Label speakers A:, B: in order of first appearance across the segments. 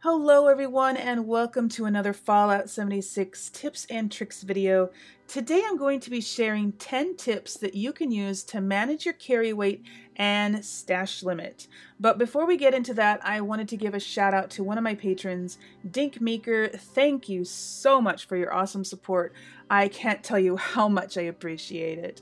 A: Hello everyone and welcome to another Fallout 76 tips and tricks video. Today I'm going to be sharing 10 tips that you can use to manage your carry weight and stash limit. But before we get into that, I wanted to give a shout out to one of my patrons, Dinkmaker. Thank you so much for your awesome support. I can't tell you how much I appreciate it.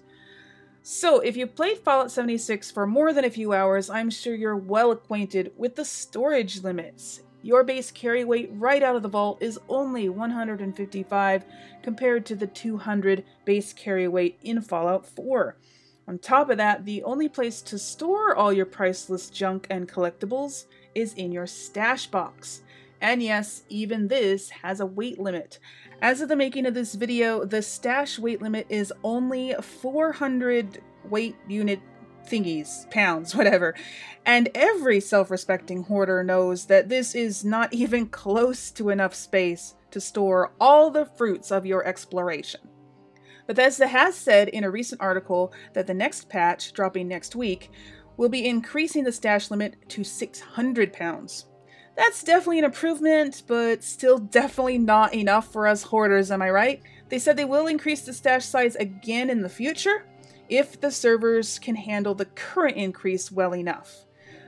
A: So, if you played Fallout 76 for more than a few hours, I'm sure you're well acquainted with the storage limits. Your base carry weight right out of the vault is only 155 compared to the 200 base carry weight in Fallout 4. On top of that, the only place to store all your priceless junk and collectibles is in your stash box. And yes, even this has a weight limit. As of the making of this video, the stash weight limit is only 400 weight unit thingies, pounds, whatever. And every self-respecting hoarder knows that this is not even close to enough space to store all the fruits of your exploration. Bethesda has said in a recent article that the next patch, dropping next week, will be increasing the stash limit to 600 pounds. That's definitely an improvement, but still definitely not enough for us hoarders, am I right? They said they will increase the stash size again in the future, if the servers can handle the current increase well enough.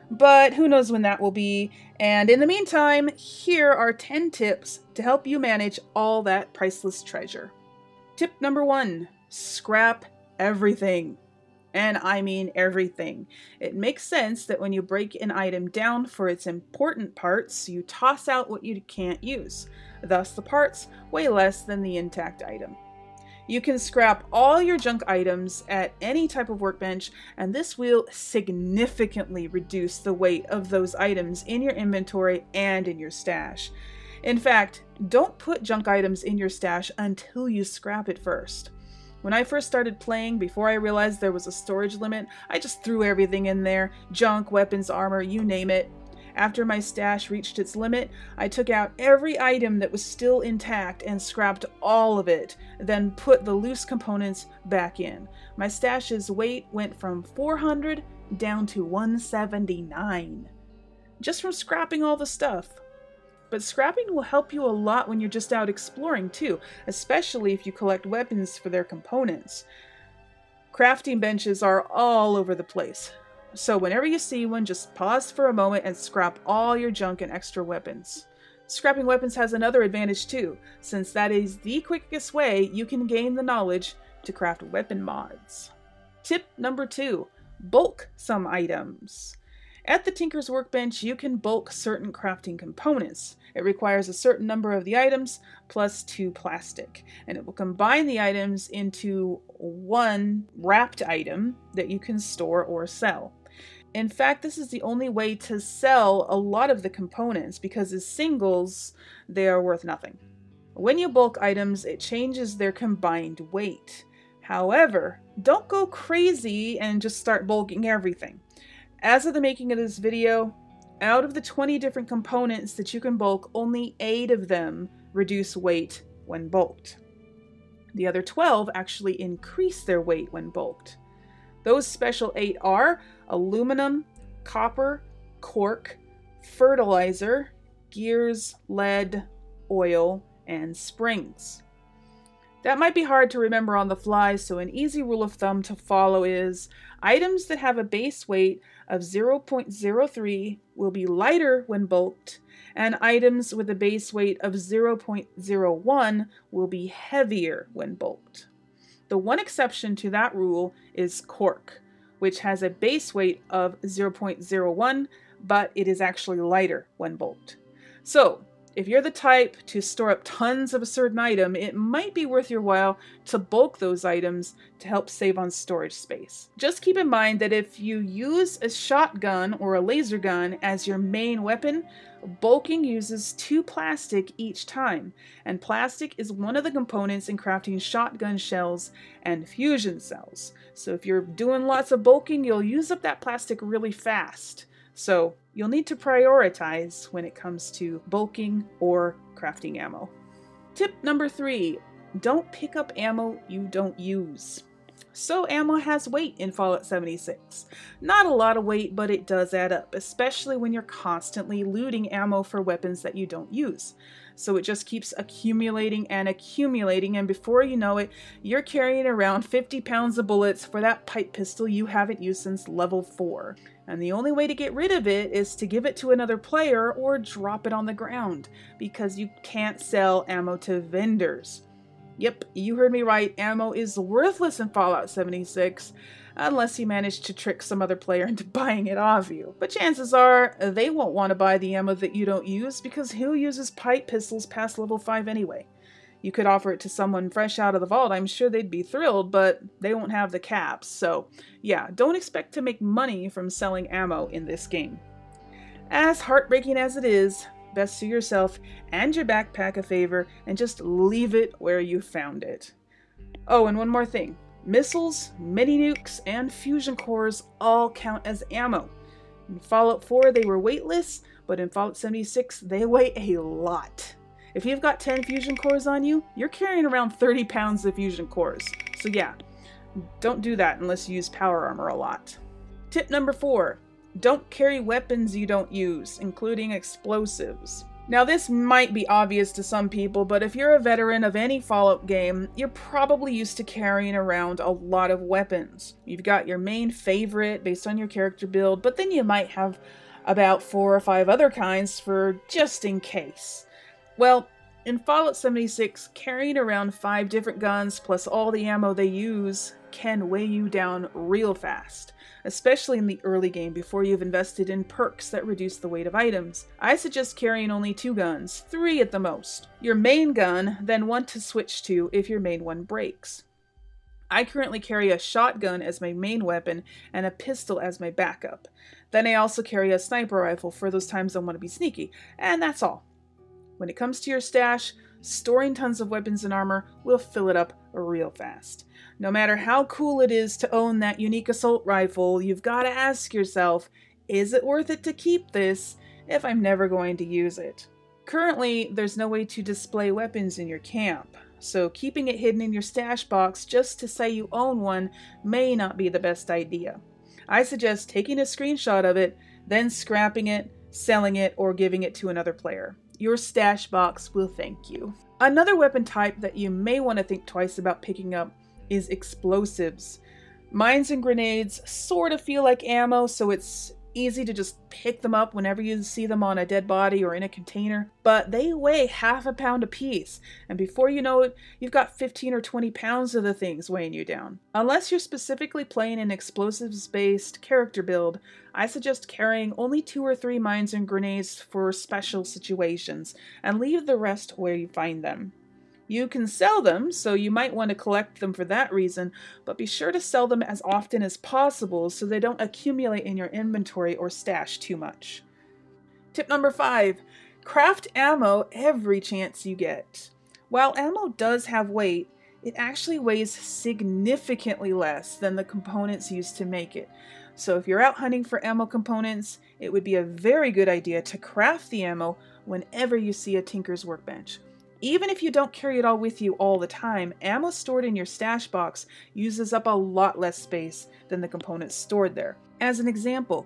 A: But who knows when that will be, and in the meantime, here are 10 tips to help you manage all that priceless treasure. Tip number 1, scrap everything. And I mean everything. It makes sense that when you break an item down for its important parts, you toss out what you can't use. Thus, the parts weigh less than the intact item. You can scrap all your junk items at any type of workbench, and this will significantly reduce the weight of those items in your inventory and in your stash. In fact, don't put junk items in your stash until you scrap it first. When I first started playing, before I realized there was a storage limit, I just threw everything in there, junk, weapons, armor, you name it. After my stash reached its limit, I took out every item that was still intact and scrapped all of it, then put the loose components back in. My stash's weight went from 400 down to 179, just from scrapping all the stuff. But scrapping will help you a lot when you're just out exploring too, especially if you collect weapons for their components. Crafting benches are all over the place. So whenever you see one, just pause for a moment and scrap all your junk and extra weapons. Scrapping weapons has another advantage too, since that is the quickest way you can gain the knowledge to craft weapon mods. Tip number 2, bulk some items. At the Tinker's Workbench, you can bulk certain crafting components. It requires a certain number of the items plus 2 plastic, and it will combine the items into one wrapped item that you can store or sell. In fact, this is the only way to sell a lot of the components because as singles, they are worth nothing. When you bulk items, it changes their combined weight. However, don't go crazy and just start bulking everything. As of the making of this video, out of the 20 different components that you can bulk, only 8 of them reduce weight when bulked. The other 12 actually increase their weight when bulked. Those special 8 are aluminum, copper, cork, fertilizer, gears, lead, oil, and springs. That might be hard to remember on the fly, so an easy rule of thumb to follow is items that have a base weight of 0.03 will be lighter when bulked, and items with a base weight of 0.01 will be heavier when bulked. The one exception to that rule is cork, which has a base weight of 0.01, but it is actually lighter when bulked. So, if you're the type to store up tons of a certain item, it might be worth your while to bulk those items to help save on storage space. Just keep in mind that if you use a shotgun or a laser gun as your main weapon, bulking uses 2 plastic each time, and plastic is one of the components in crafting shotgun shells and fusion cells. So if you're doing lots of bulking, you'll use up that plastic really fast. So you'll need to prioritize when it comes to bulking or crafting ammo. Tip number 3, don't pick up ammo you don't use. So ammo has weight in Fallout 76. Not a lot of weight, but it does add up, especially when you're constantly looting ammo for weapons that you don't use. So it just keeps accumulating, and before you know it, you're carrying around 50 pounds of bullets for that pipe pistol you haven't used since level 4. And the only way to get rid of it is to give it to another player or drop it on the ground, because you can't sell ammo to vendors. Yep, you heard me right, ammo is worthless in Fallout 76, unless you manage to trick some other player into buying it off you. But chances are, they won't want to buy the ammo that you don't use, because who uses pipe pistols past level 5 anyway? You could offer it to someone fresh out of the vault, I'm sure they'd be thrilled, but they won't have the caps, so yeah, don't expect to make money from selling ammo in this game. As heartbreaking as it is, best do yourself and your backpack a favor and just leave it where you found it. Oh, and one more thing. Missiles, mini nukes, and fusion cores all count as ammo. In Fallout 4 they were weightless, but in Fallout 76 they weigh a lot. If you've got 10 fusion cores on you, you're carrying around 30 pounds of fusion cores. So yeah, don't do that unless you use power armor a lot. Tip number 4. Don't carry weapons you don't use, including explosives. Now this might be obvious to some people, but if you're a veteran of any Fallout game, you're probably used to carrying around a lot of weapons. You've got your main favorite based on your character build, but then you might have about 4 or 5 other kinds for just in case. Well, in Fallout 76, carrying around 5 different guns plus all the ammo they use can weigh you down real fast, especially in the early game before you've invested in perks that reduce the weight of items. I suggest carrying only 2 guns, 3 at the most. Your main gun, then one to switch to if your main one breaks. I currently carry a shotgun as my main weapon and a pistol as my backup. Then I also carry a sniper rifle for those times I want to be sneaky, and that's all. When it comes to your stash, storing tons of weapons and armor will fill it up real fast. No matter how cool it is to own that unique assault rifle, you've got to ask yourself, is it worth it to keep this if I'm never going to use it? Currently, there's no way to display weapons in your camp, so keeping it hidden in your stash box just to say you own one may not be the best idea. I suggest taking a screenshot of it, then scrapping it, selling it, or giving it to another player. Your stash box will thank you. Another weapon type that you may want to think twice about picking up is explosives. Mines and grenades sort of feel like ammo, so it's easy to just pick them up whenever you see them on a dead body or in a container, but they weigh half a pound apiece, and before you know it, you've got 15 or 20 pounds of the things weighing you down. Unless you're specifically playing an explosives-based character build, I suggest carrying only 2 or 3 mines and grenades for special situations, and leave the rest where you find them. You can sell them, so you might want to collect them for that reason, but be sure to sell them as often as possible so they don't accumulate in your inventory or stash too much. Tip number 5. Craft ammo every chance you get. While ammo does have weight, it actually weighs significantly less than the components used to make it. So if you're out hunting for ammo components, it would be a very good idea to craft the ammo whenever you see a tinker's workbench. Even if you don't carry it all with you all the time, ammo stored in your stash box uses up a lot less space than the components stored there. As an example,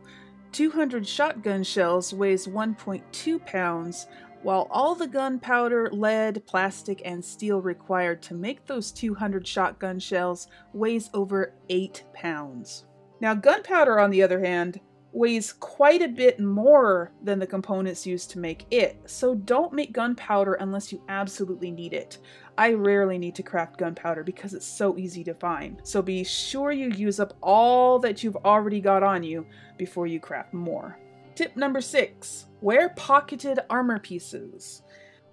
A: 200 shotgun shells weighs 1.2 pounds, while all the gunpowder, lead, plastic, and steel required to make those 200 shotgun shells weighs over 8 pounds. Now, gunpowder, on the other hand, weighs quite a bit more than the components used to make it, so don't make gunpowder unless you absolutely need it. I rarely need to craft gunpowder because it's so easy to find, so be sure you use up all that you've already got on you before you craft more. Tip number 6. Wear pocketed armor pieces.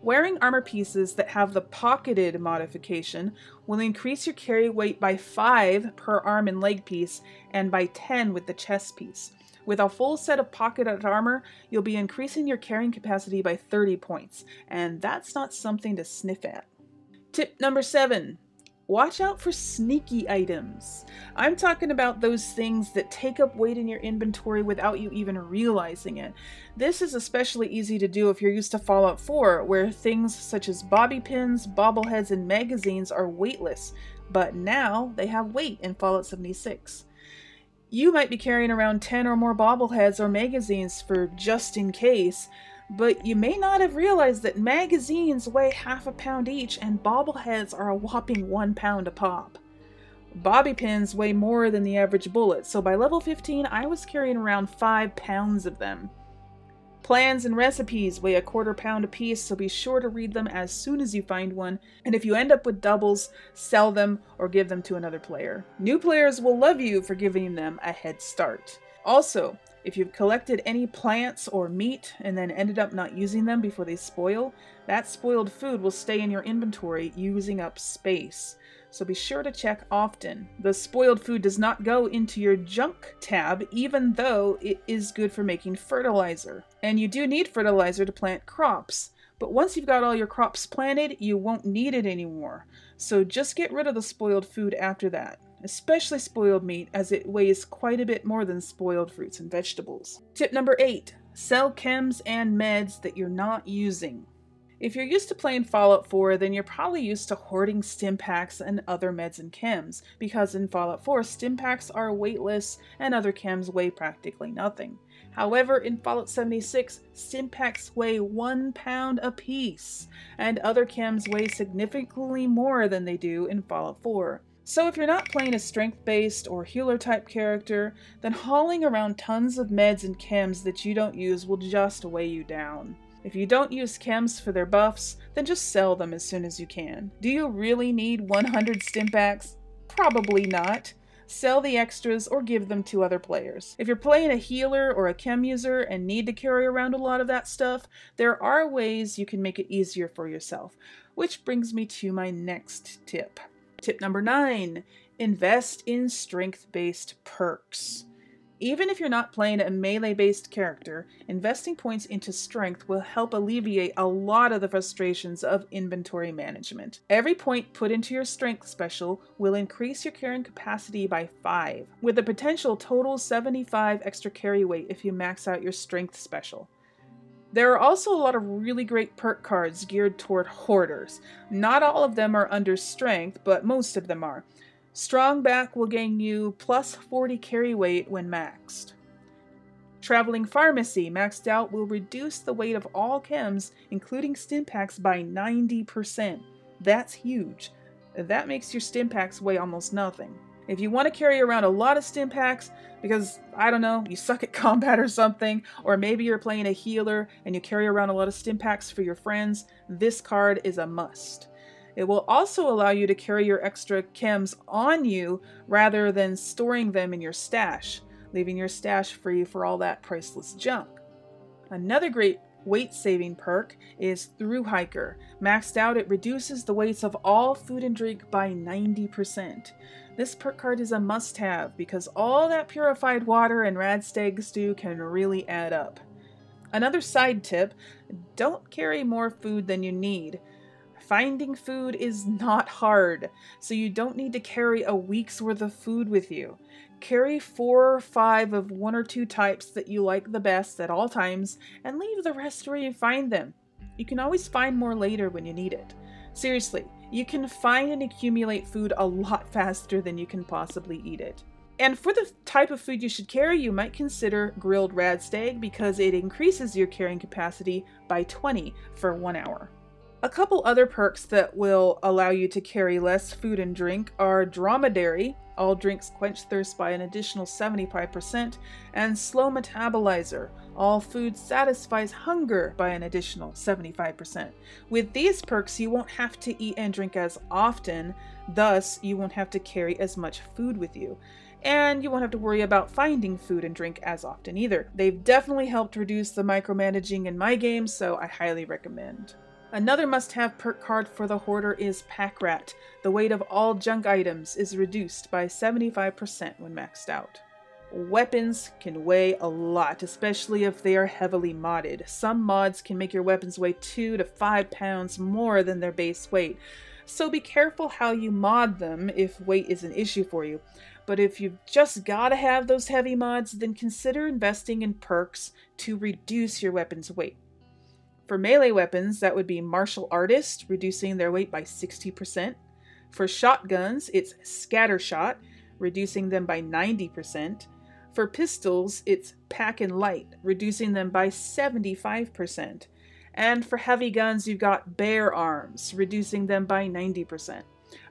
A: Wearing armor pieces that have the pocketed modification will increase your carry weight by 5 per arm and leg piece and by 10 with the chest piece. With a full set of pocketed armor, you'll be increasing your carrying capacity by 30 points, and that's not something to sniff at. Tip number 7. Watch out for sneaky items. I'm talking about those things that take up weight in your inventory without you even realizing it. This is especially easy to do if you're used to Fallout 4, where things such as bobby pins, bobbleheads, and magazines are weightless, but now they have weight in Fallout 76. You might be carrying around 10 or more bobbleheads or magazines for just in case, but you may not have realized that magazines weigh half a pound each and bobbleheads are a whopping 1 pound a pop. Bobby pins weigh more than the average bullet, so by level 15 I was carrying around 5 pounds of them. Plans and recipes weigh a quarter pound apiece, so be sure to read them as soon as you find one, and if you end up with doubles, sell them or give them to another player. New players will love you for giving them a head start. Also, if you've collected any plants or meat and then ended up not using them before they spoil, that spoiled food will stay in your inventory using up space. So be sure to check often. The spoiled food does not go into your junk tab, even though it is good for making fertilizer. And you do need fertilizer to plant crops. But once you've got all your crops planted, you won't need it anymore. So just get rid of the spoiled food after that. Especially spoiled meat, as it weighs quite a bit more than spoiled fruits and vegetables. Tip number 8. Sell chems and meds that you're not using. If you're used to playing Fallout 4, then you're probably used to hoarding stim packs and other meds and chems, because in Fallout 4, stim packs are weightless and other chems weigh practically nothing. However, in Fallout 76, stim packs weigh 1 pound apiece, and other chems weigh significantly more than they do in Fallout 4. So if you're not playing a strength-based or healer-type character, then hauling around tons of meds and chems that you don't use will just weigh you down. If you don't use chems for their buffs, then just sell them as soon as you can. Do you really need 100 stim packs? Probably not. Sell the extras or give them to other players. If you're playing a healer or a chem user and need to carry around a lot of that stuff, there are ways you can make it easier for yourself. Which brings me to my next tip. Tip number 9. Invest in strength-based perks. Even if you're not playing a melee-based character, investing points into strength will help alleviate a lot of the frustrations of inventory management. Every point put into your strength special will increase your carrying capacity by 5, with a potential total 75 extra carry weight if you max out your strength special. There are also a lot of really great perk cards geared toward hoarders. Not all of them are under strength, but most of them are. Strong Back will gain you plus 40 carry weight when maxed. Traveling Pharmacy maxed out will reduce the weight of all chems, including stim packs, by 90%. That's huge. That makes your stim packs weigh almost nothing. If you want to carry around a lot of stim packs because, I don't know, you suck at combat or something, or maybe you're playing a healer and you carry around a lot of stim packs for your friends, this card is a must. It will also allow you to carry your extra chems on you rather than storing them in your stash, leaving your stash free for all that priceless junk. Another great weight-saving perk is Through Hiker. Maxed out, it reduces the weights of all food and drink by 90%. This perk card is a must-have because all that purified water and rad stag stew can really add up. Another side tip, don't carry more food than you need. Finding food is not hard, so you don't need to carry a week's worth of food with you. Carry 4 or 5 of 1 or 2 types that you like the best at all times, and leave the rest where you find them. You can always find more later when you need it. Seriously, you can find and accumulate food a lot faster than you can possibly eat it. And for the type of food you should carry, you might consider grilled rad stag because it increases your carrying capacity by 20 for 1 hour. A couple other perks that will allow you to carry less food and drink are Dromedary, all drinks quench thirst by an additional 75%, and Slow Metabolizer, all food satisfies hunger by an additional 75%. With these perks, you won't have to eat and drink as often, thus you won't have to carry as much food with you. And you won't have to worry about finding food and drink as often either. They've definitely helped reduce the micromanaging in my game, so I highly recommend. Another must-have perk card for the hoarder is Pack Rat. The weight of all junk items is reduced by 75% when maxed out. Weapons can weigh a lot, especially if they are heavily modded. Some mods can make your weapons weigh 2 to 5 pounds more than their base weight, so be careful how you mod them if weight is an issue for you. But if you've just gotta have those heavy mods, then consider investing in perks to reduce your weapon's weight. For melee weapons, that would be Martial Artist, reducing their weight by 60%, For shotguns, it's scatter shot, reducing them by 90%. For pistols, it's pack and light, reducing them by 75%. And for heavy guns, you've got bear arms, reducing them by 90%.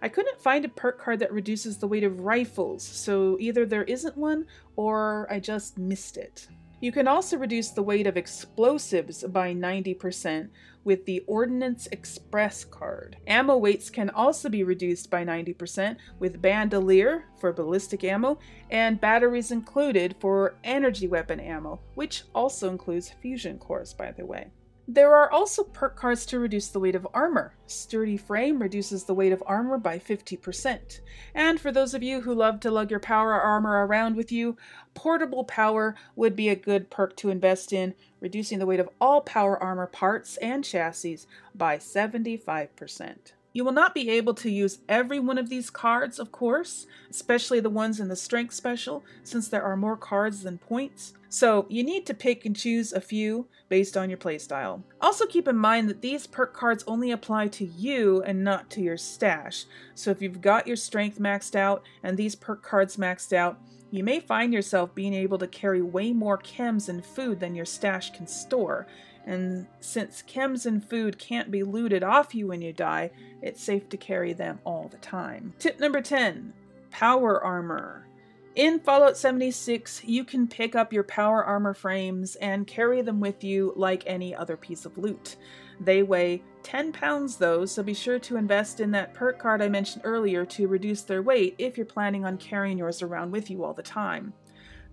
A: I couldn't find a perk card that reduces the weight of rifles, so either there isn't one or I just missed it. You can also reduce the weight of explosives by 90% with the Ordnance Express card. Ammo weights can also be reduced by 90% with Bandolier for ballistic ammo and batteries included for energy weapon ammo, which also includes fusion cores, by the way. There are also perk cards to reduce the weight of armor. Sturdy Frame reduces the weight of armor by 50%. And for those of you who love to lug your power armor around with you, Portable Power would be a good perk to invest in, reducing the weight of all power armor parts and chassis by 75%. You will not be able to use every one of these cards, of course, especially the ones in the Strength Special, since there are more cards than points. So you need to pick and choose a few based on your playstyle. Also keep in mind that these perk cards only apply to you and not to your stash. So if you've got your strength maxed out and these perk cards maxed out, you may find yourself being able to carry way more chems and food than your stash can store. And since chems and food can't be looted off you when you die, it's safe to carry them all the time. Tip number 10, power armor. In Fallout 76, you can pick up your power armor frames and carry them with you like any other piece of loot. They weigh 10 pounds though, so be sure to invest in that perk card I mentioned earlier to reduce their weight if you're planning on carrying yours around with you all the time.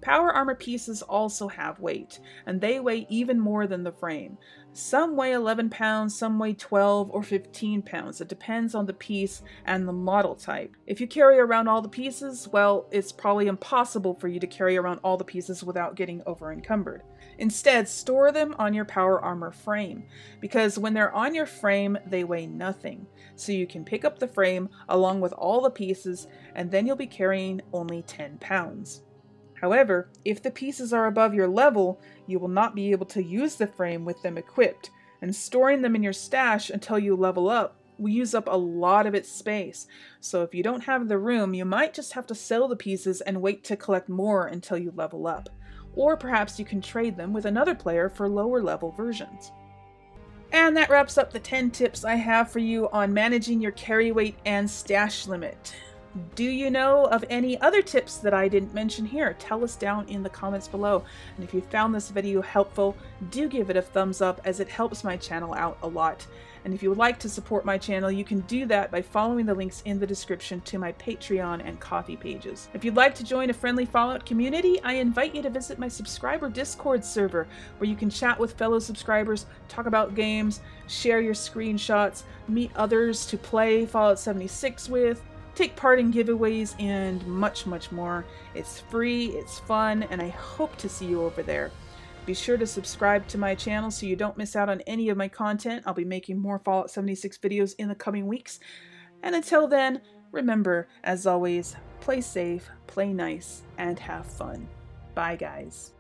A: Power armor pieces also have weight, and they weigh even more than the frame. Some weigh 11 pounds, some weigh 12 or 15 pounds. It depends on the piece and the model type. If you carry around all the pieces, well, it's probably impossible for you to carry around all the pieces without getting over encumbered. Instead, store them on your power armor frame, because when they're on your frame, they weigh nothing. So you can pick up the frame along with all the pieces, and then you'll be carrying only 10 pounds. However, if the pieces are above your level, you will not be able to use the frame with them equipped, and storing them in your stash until you level up will use up a lot of its space. So if you don't have the room, you might just have to sell the pieces and wait to collect more until you level up. Or perhaps you can trade them with another player for lower level versions. And that wraps up the 10 tips I have for you on managing your carry weight and stash limit. Do you know of any other tips that I didn't mention here? Tell us down in the comments below. And if you found this video helpful, do give it a thumbs up as it helps my channel out a lot. And if you would like to support my channel, you can do that by following the links in the description to my Patreon and Ko-fi pages. If you'd like to join a friendly Fallout community, I invite you to visit my subscriber Discord server, where you can chat with fellow subscribers, talk about games, share your screenshots, meet others to play Fallout 76 with, take part in giveaways, and much, much more. It's free, it's fun, and I hope to see you over there. Be sure to subscribe to my channel so you don't miss out on any of my content. I'll be making more Fallout 76 videos in the coming weeks. And until then, remember, as always, play safe, play nice, and have fun. Bye, guys.